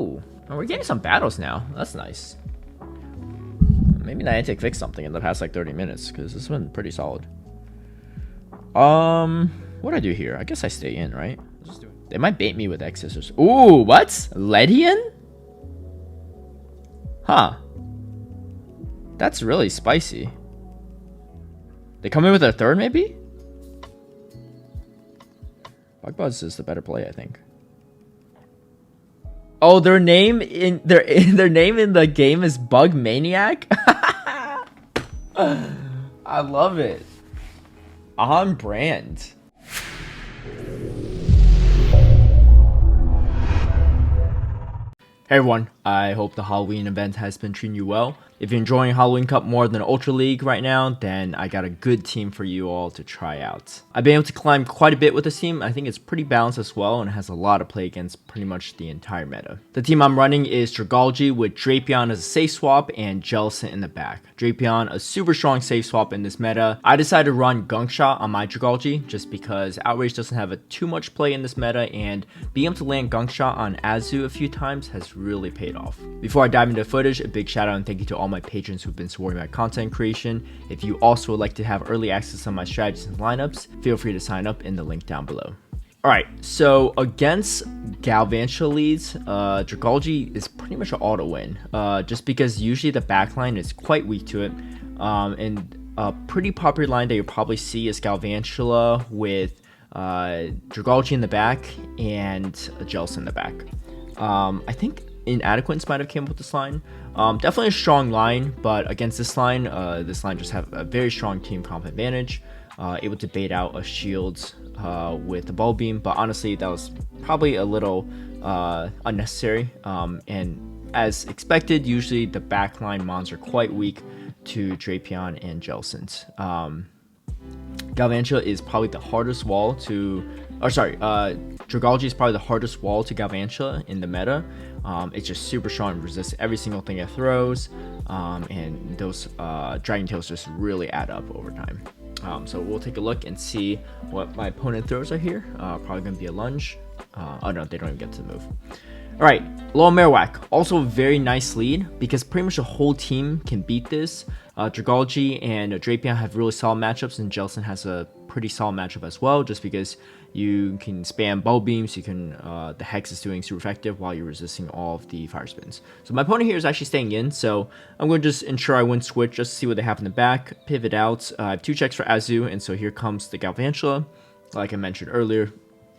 Ooh, oh, we're getting some battles now. That's nice. Maybe Niantic fixed something in the past like 30 minutes because this has been pretty solid. What do I do here? I guess I stay in, right? They might bait me with X scissors. Ooh, what? Ledian? Huh. That's really spicy. They come in with a third, maybe? Bug Buzz is the better play, I think. Oh, their name in their name in the game is Bug Maniac. I love it. On brand. Hey everyone, I hope the Halloween event has been treating you well. If you're enjoying Halloween Cup more than Ultra League right now, then I got a good team for you all to try out. I've been able to climb quite a bit with this team. I think it's pretty balanced as well and has a lot of play against pretty much the entire meta. The team I'm running is Dragalge with Drapion as a safe swap and Jellicent in the back. Drapion, a super strong safe swap in this meta. I decided to run Gunk Shot on my Dragalge just because Outrage doesn't have too much play in this meta, and being able to land Gunk Shot on Azu a few times has really paid off. Before I dive into footage, a big shout out and thank you to all my patrons who've been supporting my content creation. If you also would like to have early access on my strategies and lineups, feel free to sign up in the link down below. Alright, so against Galvantula leads, Dragalge is pretty much an auto win, just because usually the backline is quite weak to it, and a pretty popular line that you'll probably see is Galvantula with Dragalge in the back and Jellicent in the back. I think Inadequates might have came up with this line. Definitely a strong line, but against this line just have a very strong team comp advantage. Able to bait out a shield with the ball beam, but honestly that was probably a little unnecessary. And as expected, usually the backline mons are quite weak to Drapion and Jellicent. Galvantula is probably the hardest wall to, Dragalge is probably the hardest wall to Galvantula in the meta. It's just super strong, resists every single thing it throws, and those Dragon Tails just really add up over time. So we'll take a look and see what my opponent throws are here. Probably going to be a lunge. Oh no, they don't even get to move. Alright, Alolan Marowak, also a very nice lead because pretty much the whole team can beat this. Dragalge and Drapion have really solid matchups, and Jellicent has a pretty solid matchup as well, just because you can spam bubble beams, you can the Hex is doing super effective while you're resisting all of the fire spins. So my opponent here is actually staying in, so I'm going to just ensure I win switch just to see what they have in the back, pivot out. I have 2 checks for Azu, and so here comes the Galvantula. Like I mentioned earlier,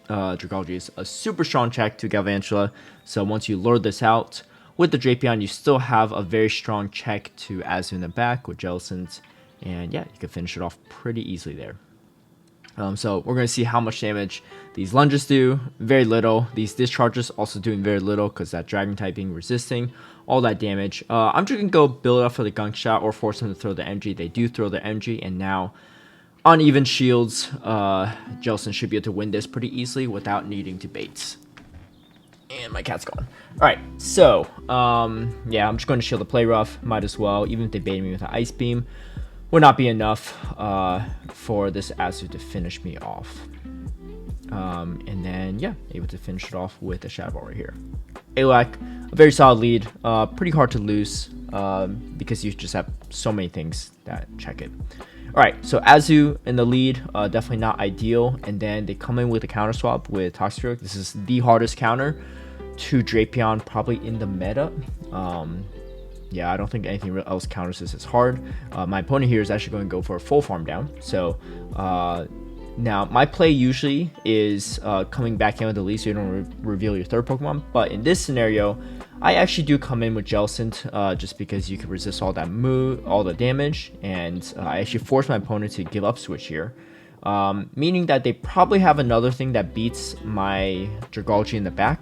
Dragalge is a super strong check to Galvantula, so once you lure this out with the Drapion, you still have a very strong check to Azu in the back with Jellicent, and yeah, you can finish it off pretty easily there. So we're going to see how much damage these lunges do. Very little. These discharges also doing very little because that dragon typing resisting all that damage. I'm just going to go build up for the Gunk Shot or force them to throw the MG. They do throw the MG, and now uneven shields, Jellicent should be able to win this pretty easily without needing to bait. And my cat's gone. Alright, so yeah, I'm just going to shield the play rough. Might as well, even if they bait me with an ice beam, would not be enough for this Azu to finish me off. And then yeah, able to finish it off with a Shadow Ball right here. Alak, a very solid lead, pretty hard to lose because you just have so many things that check it. Alright, so Azu in the lead, definitely not ideal, and then they come in with a counter swap with Toxicroak. This is the hardest counter to Drapion probably in the meta. Yeah, I don't think anything else counters this as hard. My opponent here is actually going to go for a full farm down. So now my play usually is coming back in with the lead so you don't reveal your third Pokemon. But in this scenario, I actually do come in with Jellicent just because you can resist all that all the damage. And I actually force my opponent to give up switch here. Meaning that they probably have another thing that beats my Dragalge in the back.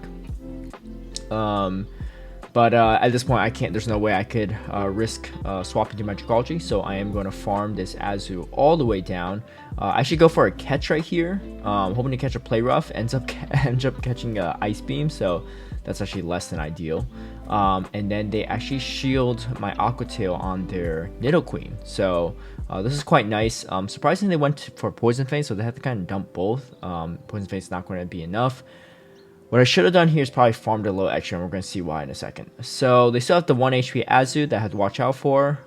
But at this point, I can't. There's no way I could risk swapping to my Dragalge, so I am going to farm this Azu all the way down. I should go for a catch right here, hoping to catch a play rough. Ends up catching a ice beam, so that's actually less than ideal. And then they actually shield my Aqua Tail on their Nidoqueen, so this is quite nice. Surprisingly, they went for Poison Phase, so they have to kind of dump both. Poison Phase is not going to be enough. What I should have done here is probably farmed a little extra, and we're going to see why in a second. So they still have the 1 HP Azu that I had to watch out for.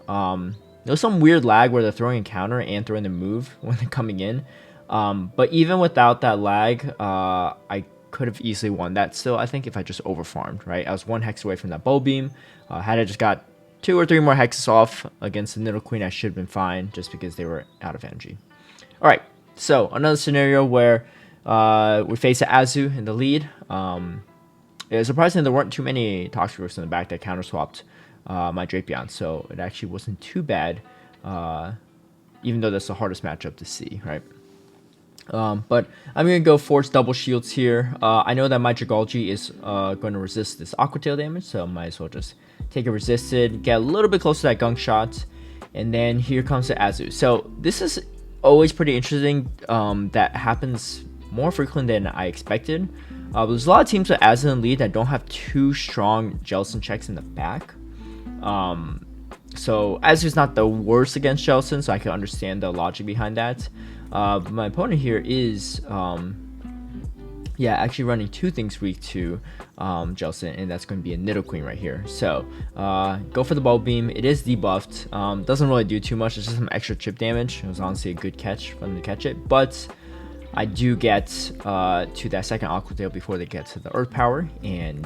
There's some weird lag where they're throwing a counter and throwing the move when they're coming in. But even without that lag, I could have easily won that still, I think, if I just overfarmed, right? I was 1 hex away from that Bow Beam. Had I just got 2 or 3 more hexes off against the Nidoqueen, I should have been fine just because they were out of energy. Alright, so another scenario where we face an Azu in the lead. It was surprising there weren't too many Toxicroaks in the back that counter swapped my Drapion, so it actually wasn't too bad, even though that's the hardest matchup to see, right? But I'm going to go force double shields here. I know that my Dragalge is going to resist this Aqua Tail damage, so I might as well just take it resisted, get a little bit close to that Gunk Shot, and then here comes the Azu. So this is always pretty interesting. That happens more frequently than I expected. There's a lot of teams with Azu in the lead that don't have too strong Jellicent checks in the back. So Azu's not the worst against Jellicent, so I can understand the logic behind that. My opponent here is actually running 2 things weak to Jellicent, and that's going to be a Nidoqueen right here. So go for the Bulb Beam. It is debuffed. Doesn't really do too much. It's just some extra chip damage. It was honestly a good catch for them to catch it, but I do get to that second Aqua Tail before they get to the Earth Power, and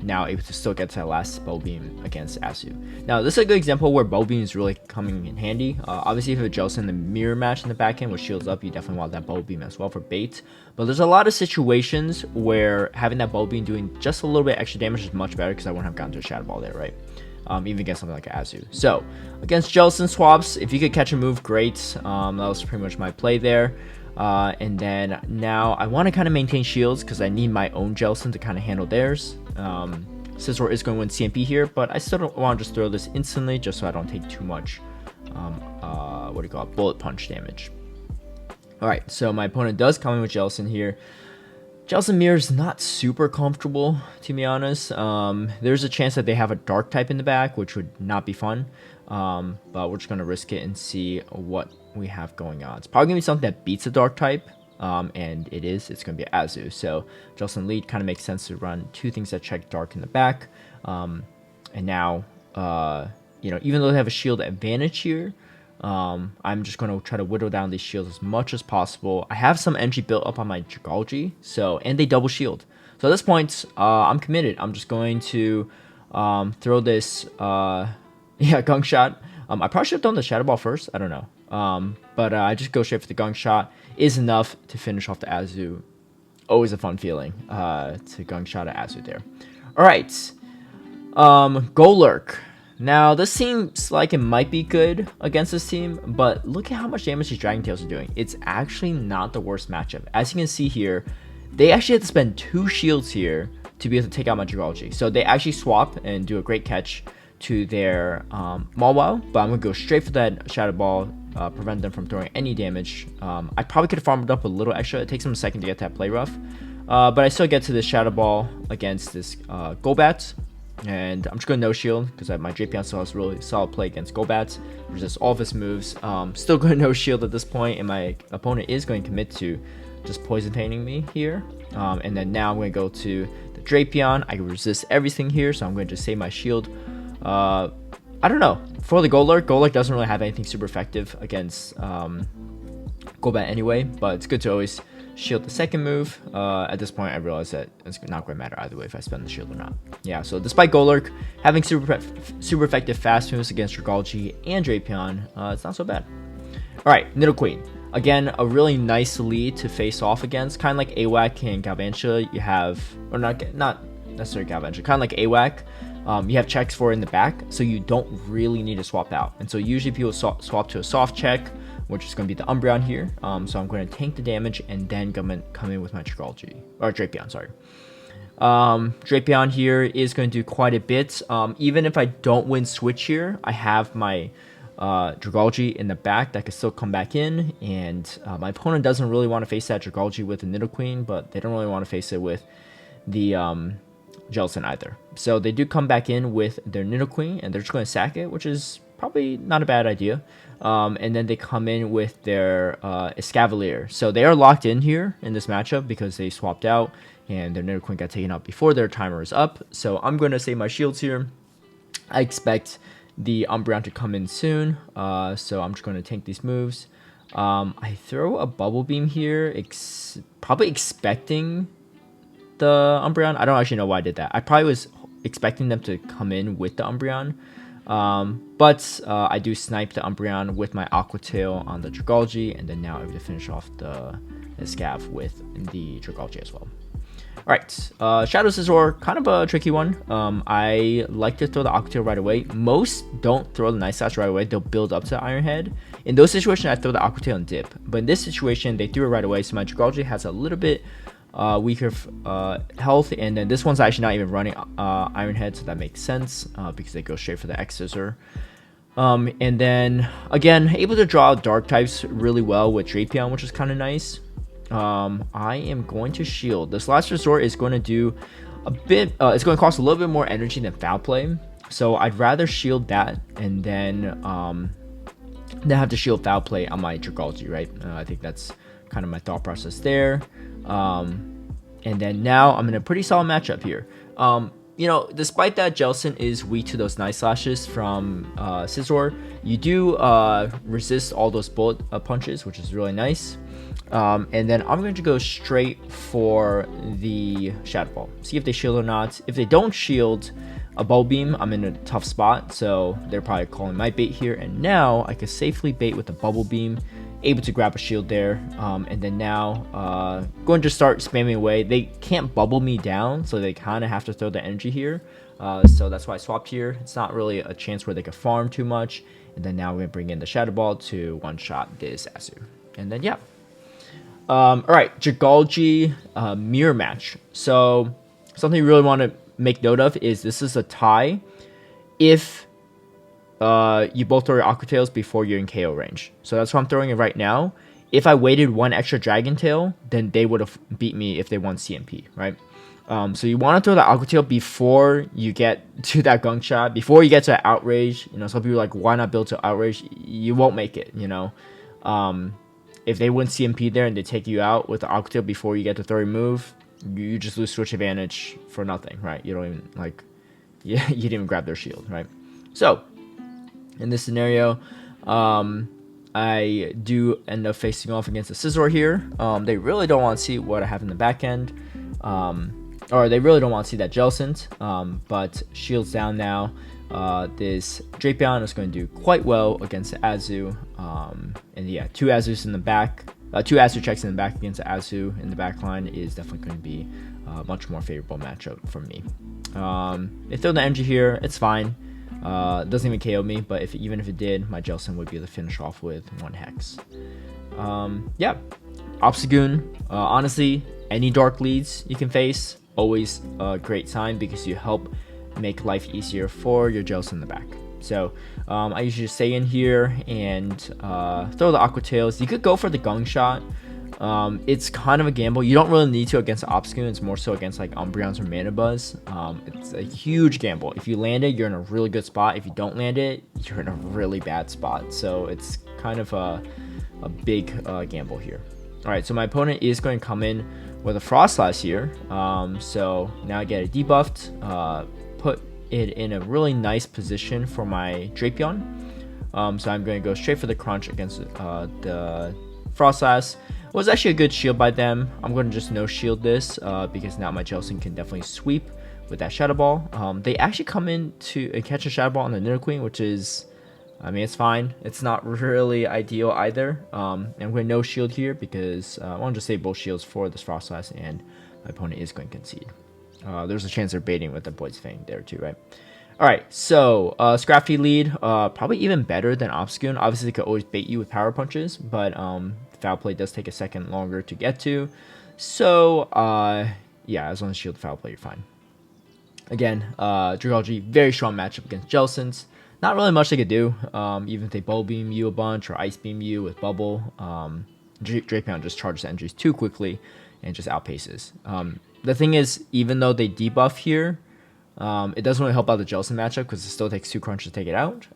now able to still get to that last Bow Beam against Azu. Now, this is a good example where Bow Beam is really coming in handy. Obviously, if you have Jellicent in the mirror match in the back end with shields up, you definitely want that Bow Beam as well for bait. But there's a lot of situations where having that Bow Beam doing just a little bit extra damage is much better, because I wouldn't have gotten to a Shadow Ball there, right? Even against something like Azu. So, against Jellicent swaps, if you could catch a move, great. That was pretty much my play there. And then now I want to kind of maintain shields because I need my own Jellicent to kind of handle theirs. Scizor is going to win CMP here, but I still don't want to just throw this instantly just so I don't take too much, bullet punch damage. Alright, so my opponent does come in with Jellicent here. Jellicent Mirror is not super comfortable, to be honest. There's a chance that they have a Dark type in the back, which would not be fun. But we're just going to risk it and see what we have going on. It's probably going to be something that beats a Dark type, and it is. It's going to be Azu. So Jellicent lead kind of makes sense to run 2 things that check Dark in the back. And now, even though they have a shield advantage here, I'm just going to try to whittle down these shields as much as possible. I have some energy built up on my Dragalge, and they double shield. So at this point, I'm committed. I'm just going to throw this Gunk Shot. I probably should have done the Shadow Ball first. I don't know. But I just go straight for the Gunk Shot. Is enough to finish off the Azu. Always a fun feeling to Gunk Shot at Azu there. Alright. Golurk. Now, this seems like it might be good against this team, but look at how much damage these Dragon Tails are doing. It's actually not the worst matchup. As you can see here, they actually had to spend 2 shields here to be able to take out my Dragalge. So they actually swap and do a great catch to their Mawile, but I'm going to go straight for that Shadow Ball, prevent them from throwing any damage. I probably could have farmed up a little extra. It takes them a second to get that Play Rough, but I still get to this Shadow Ball against this Golbat, and I'm just going to no shield because my Drapion still has really solid play against Golbat, resists all of his moves. Still going to no shield at this point, and my opponent is going to commit to just Poison Painting me here. And then now I'm going to go to the Drapion. I can resist everything here, so I'm going to just save my shield. I don't know. For the Golurk doesn't really have anything super effective against Golbat anyway, but it's good to always shield the second move. At this point, I realize that it's not going to matter either way if I spend the shield or not. Yeah, so despite Golurk having super effective fast moves against Dragalge and Drapion, it's not so bad. Alright, Nidoqueen. Again, a really nice lead to face off against. Kind of like AWAC and Galvantula, you have, or not necessarily Galvantula, kind of like AWAC. You have checks for it in the back, so you don't really need to swap out. And so usually people swap to a soft check, which is going to be the Umbreon here. So I'm going to tank the damage and then come in with my Dragalge, or Drapion, sorry. Drapion here is going to do quite a bit. Even if I don't win switch here, I have my Dragalge in the back that could still come back in, and my opponent doesn't really want to face that Dragalge with the Nidoqueen, but they don't really want to face it with the Jellicent either. So they do come back in with their Nidoqueen, and they're just going to sack it, which is probably not a bad idea. And then they come in with their Escavalier. So they are locked in here in this matchup because they swapped out and their Nidoqueen got taken out before their timer is up. So I'm going to save my shields here. I expect the Umbreon to come in soon. So I'm just going to tank these moves. I throw a Bubble Beam here, probably expecting the Umbreon. I don't actually know why I did that. I probably was expecting them to come in with the Umbreon. But I do snipe the Umbreon with my Aqua Tail on the Dragalge, and then now I'm able to finish off the Scav with the Dragalge as well. Alright, Shadow Scizor, kind of a tricky one. I like to throw the Aqua Tail right away. Most don't throw the Night Slash right away. They'll build up to the Iron Head. In those situations, I throw the Aqua Tail and dip. But in this situation, they threw it right away, so my Dragalge has a little bit weaker health, and then this one's actually not even running Iron Head, so that makes sense because they go straight for the X Scissor. And then again, able to draw Dark types really well with Drapion, which is kind of nice. I am going to shield. This last resort is going to do a bit. It's going to cost a little bit more energy than Foul Play, so I'd rather shield that and then have to shield Foul Play on my Dragalge, right? I think that's kind of my thought process there. And then now I'm in a pretty solid matchup here. You know, despite that Jellicent is weak to those Night Slashes from Scizor, you do resist all those bullet punches, which is really nice. And then I'm going to go straight for the Shadow Ball. See if they shield or not. If they don't shield a Bubble Beam, I'm in a tough spot, so they're probably calling my bait here. And now I can safely bait with a Bubble Beam, able to grab a shield there. And then now going to start spamming away. They can't bubble me down, so they kind of have to throw the energy here. So that's why I swapped here. It's not really a chance where they could farm too much. And then now we're going to bring in the Shadow Ball to one-shot this Azu. And then, yeah. Alright, Dragalge mirror match. So something you really want to make note of is this is a tie if you both throw your Aqua Tails before you're in KO range. So that's why I'm throwing it right now. If I waited one extra Dragon Tail, then they would have beat me if they won CMP, right? So you want to throw the Aqua Tail before you get to that Gunk Shot, before you get to Outrage. You know, some people are like, why not build to Outrage? You won't make it, you know. If they win CMP there and they take you out with the Aqua Tail before you get the third move, you just lose switch advantage for nothing, right? You don't even, like, you didn't even grab their shield, right? So, in this scenario, I do end up facing off against the Scizor here. They really don't want to see what I have in the back end. Or they really don't want to see that Jellicent. But shields down now. This Drapion is going to do quite well against the Azu. And yeah, two Azus in the back. Two Azu checks in the back against the Azu in the back line is definitely going to be a much more favorable matchup for me. They throw the energy here. It's fine. Doesn't even KO me, but even if it did, my Jellicent would be able to finish off with one Hex. Yeah, Obstagoon. Honestly, any dark leads you can face, always a great sign because you help make life easier for your Jellicent in the back. So I usually just stay in here and throw the Aqua Tails. You could go for the Gung Shot. It's kind of a gamble. You don't really need to against Obstagoon. It's more so against like Umbreons or Manabuzz. It's a huge gamble. If you land it, you're in a really good spot. If you don't land it, you're in a really bad spot. So it's kind of a big gamble here. All right, so my opponent is going to come in with a Frost Slash here. So now I get it debuffed. Put it in a really nice position for my Drapion. So I'm going to go straight for the Crunch against the Frost Slash. It was actually a good shield by them. I'm going to just no shield this because now my Jellicent can definitely sweep with that Shadow Ball. They actually come in to catch a Shadow Ball on the Nidoqueen, which is, I mean, it's fine. It's not really ideal either. And I'm going to no shield here because I want to just save both shields for this Frost Slash, and my opponent is going to concede. There's a chance they're baiting with the Void's Fang there too, right? Alright, so Scrafty lead, probably even better than Obstagoon. Obviously, they could always bait you with Power Punches, but Foul Play does take a second longer to get to. So, yeah, as long as you shield Foul Play, you're fine. Again, Dragalge, very strong matchup against Jellicent. Not really much they could do, even if they Bubble Beam you a bunch or Ice Beam you with Bubble. Drapion just charges energies too quickly and just outpaces. The thing is, even though they debuff here, It doesn't really help out the Jellicent matchup because it still takes 2 crunch to take it out,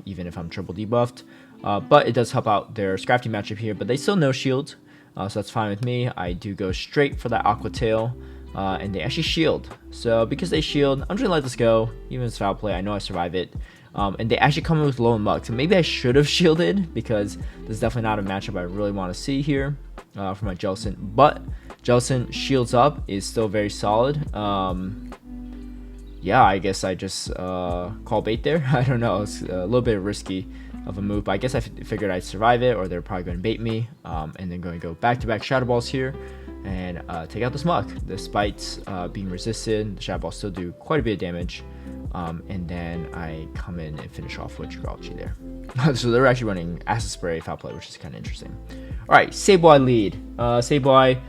even if I'm triple debuffed. But it does help out their Scrafty matchup here, but they still no shield, so that's fine with me. I do go straight for that Aqua Tail, and they actually shield. So because they shield, I'm just gonna let this go, even if it's foul play. I know I survive it. And they actually come in with Alolan Marowak, so maybe I should have shielded because this is definitely not a matchup I really want to see here for my Jellicent. But Jellicent shields up is still very solid. Yeah, I guess I just call bait there. I don't know, it's a little bit risky of a move, but I guess I figured I'd survive it, or they're probably going to bait me, and then going to go back-to-back Shadow Balls here and take out this Muck. Despite being resisted, the Shadow Balls still do quite a bit of damage, and then I come in and finish off with Dragalge there. So they're actually running Acid Spray Foul Play, which is kind of interesting. Alright, Sableye lead. Sableye,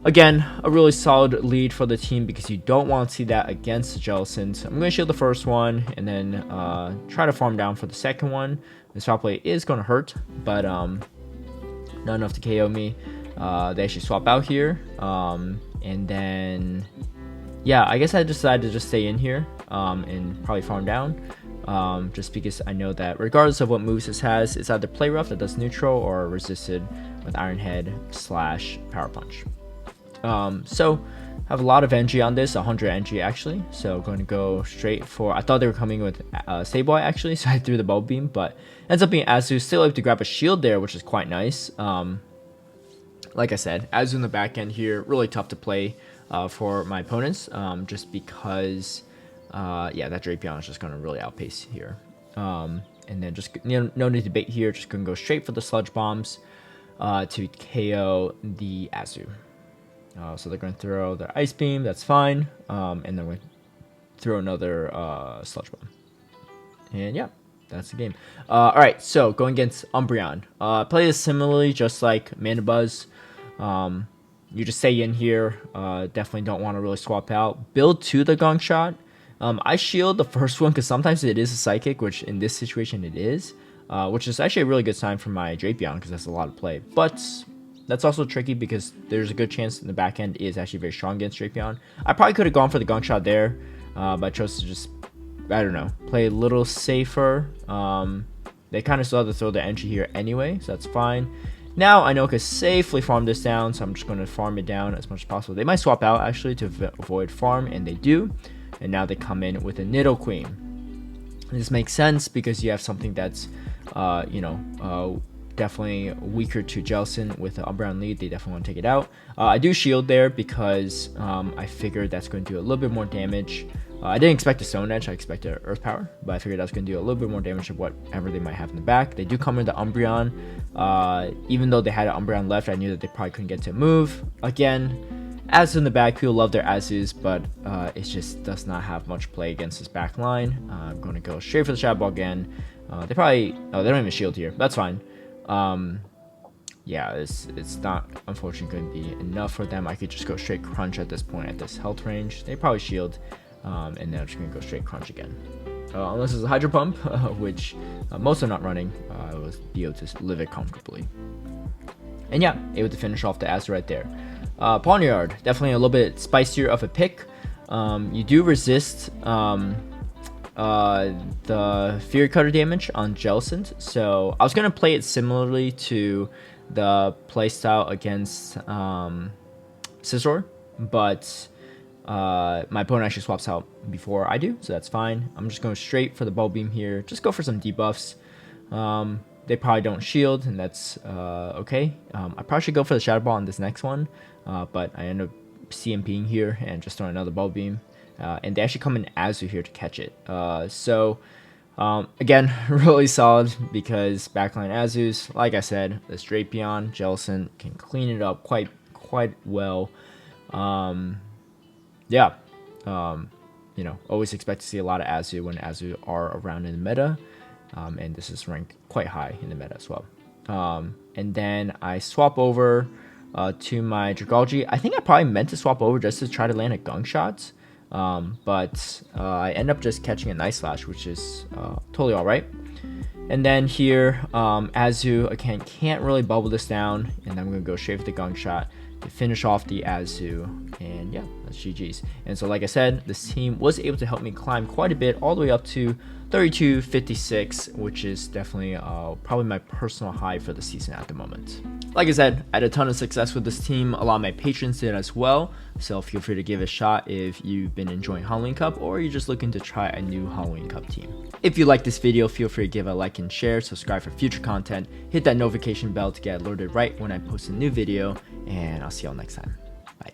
again, a really solid lead for the team because you don't want to see that against Jellicent. I'm going to shield the first one and then try to farm down for the second one. This foul play is going to hurt, but not enough to KO me. They actually swap out here, and then yeah, I guess I decided to just stay in here and probably farm down, just because I know that regardless of what moves this has, it's either Play Rough that does neutral or resisted with Iron Head / Power Punch. So I have a lot of energy on this, 100 energy actually, so going to go straight for, I thought they were coming with Sableye actually, so I threw the Bulb Beam, but ends up being Azu, still able to grab a shield there, which is quite nice. Like I said, Azu in the back end here, really tough to play for my opponents, just because yeah, that Drapion is just going to really outpace here. And then just no need to bait here, just going to go straight for the Sludge Bombs to KO the Azu. So they're going to throw their Ice Beam, that's fine, and then we throw another Sludge Bomb. And yeah, that's the game. Alright, so going against Umbreon. Play this similarly, just like Mandibuzz. You just stay in here, definitely don't want to really swap out. Build to the Gong Shot. I shield the first one because sometimes it is a Psychic, which in this situation it is, which is actually a really good sign for my Drapion because that's a lot of play. But that's also tricky because there's a good chance in the back end is actually very strong against Drapion. I probably could have gone for the Gong Shot there, but I chose to just, I don't know, play a little safer. They kind of still have to throw the energy here anyway, so that's fine. Now I know I can safely farm this down, so I'm just going to farm it down as much as possible. They might swap out actually to avoid farm, and they do. And now they come in with a Nidoqueen. This makes sense because you have something that's, you know, definitely weaker to Jellicent with the Umbreon lead. They definitely want to take it out. I do shield there because I figured that's going to do a little bit more damage. I didn't expect a Stone Edge, I expected Earth Power, but I figured that's going to do a little bit more damage of whatever they might have in the back. They do come in the Umbreon. Even though they had an Umbreon left, I knew that they probably couldn't get to move. Again, Azu in the back, people love their Azus, but it just does not have much play against this back line. I'm going to go straight for the Shadow Ball again. They probably, oh, they don't even shield here. That's fine. Yeah, it's not unfortunately going to be enough for them. I could just go straight crunch at this point at this health range. They probably shield, and then I'm just going to go straight crunch again. Unless it's a Hydro Pump, which most are not running, I was able to live it comfortably. And yeah, able to finish off the Azu right there. Pawniard, definitely a little bit spicier of a pick. You do resist the Fury Cutter damage on Jellicent, so I was going to play it similarly to the playstyle against Scizor, but my opponent actually swaps out before I do, so that's fine. I'm just going straight for the Bulb Beam here, just go for some debuffs. They probably don't shield, and that's okay. I probably should go for the Shadow Ball on this next one, but I end up CMPing here and just throwing another Bulb Beam. And they actually come in Azu here to catch it. So again, really solid because backline Azus, like I said, this Drapion, Jellicent can clean it up quite well. Yeah, you know, always expect to see a lot of Azu when Azu are around in the meta, and this is ranked quite high in the meta as well. And then I swap over to my Dragalge. I think I probably meant to swap over just to try to land a Gunk Shot. But I end up just catching a Night Slash, which is totally alright. And then here, Azu, again, can't really bubble this down, and I'm going to go straight for the Gunk Shot to finish off the Azu, and yeah. That's GG's. And so like I said, this team was able to help me climb quite a bit, all the way up to 3256, which is definitely probably my personal high for the season at the moment. Like I said, I had a ton of success with this team. A lot of my patrons did as well, so feel free to give it a shot if you've been enjoying Halloween Cup or you're just looking to try a new Halloween Cup team. If you like this video, feel free to give it a like and share, subscribe for future content, hit that notification bell to get alerted right when I post a new video, and I'll see y'all next time. Bye.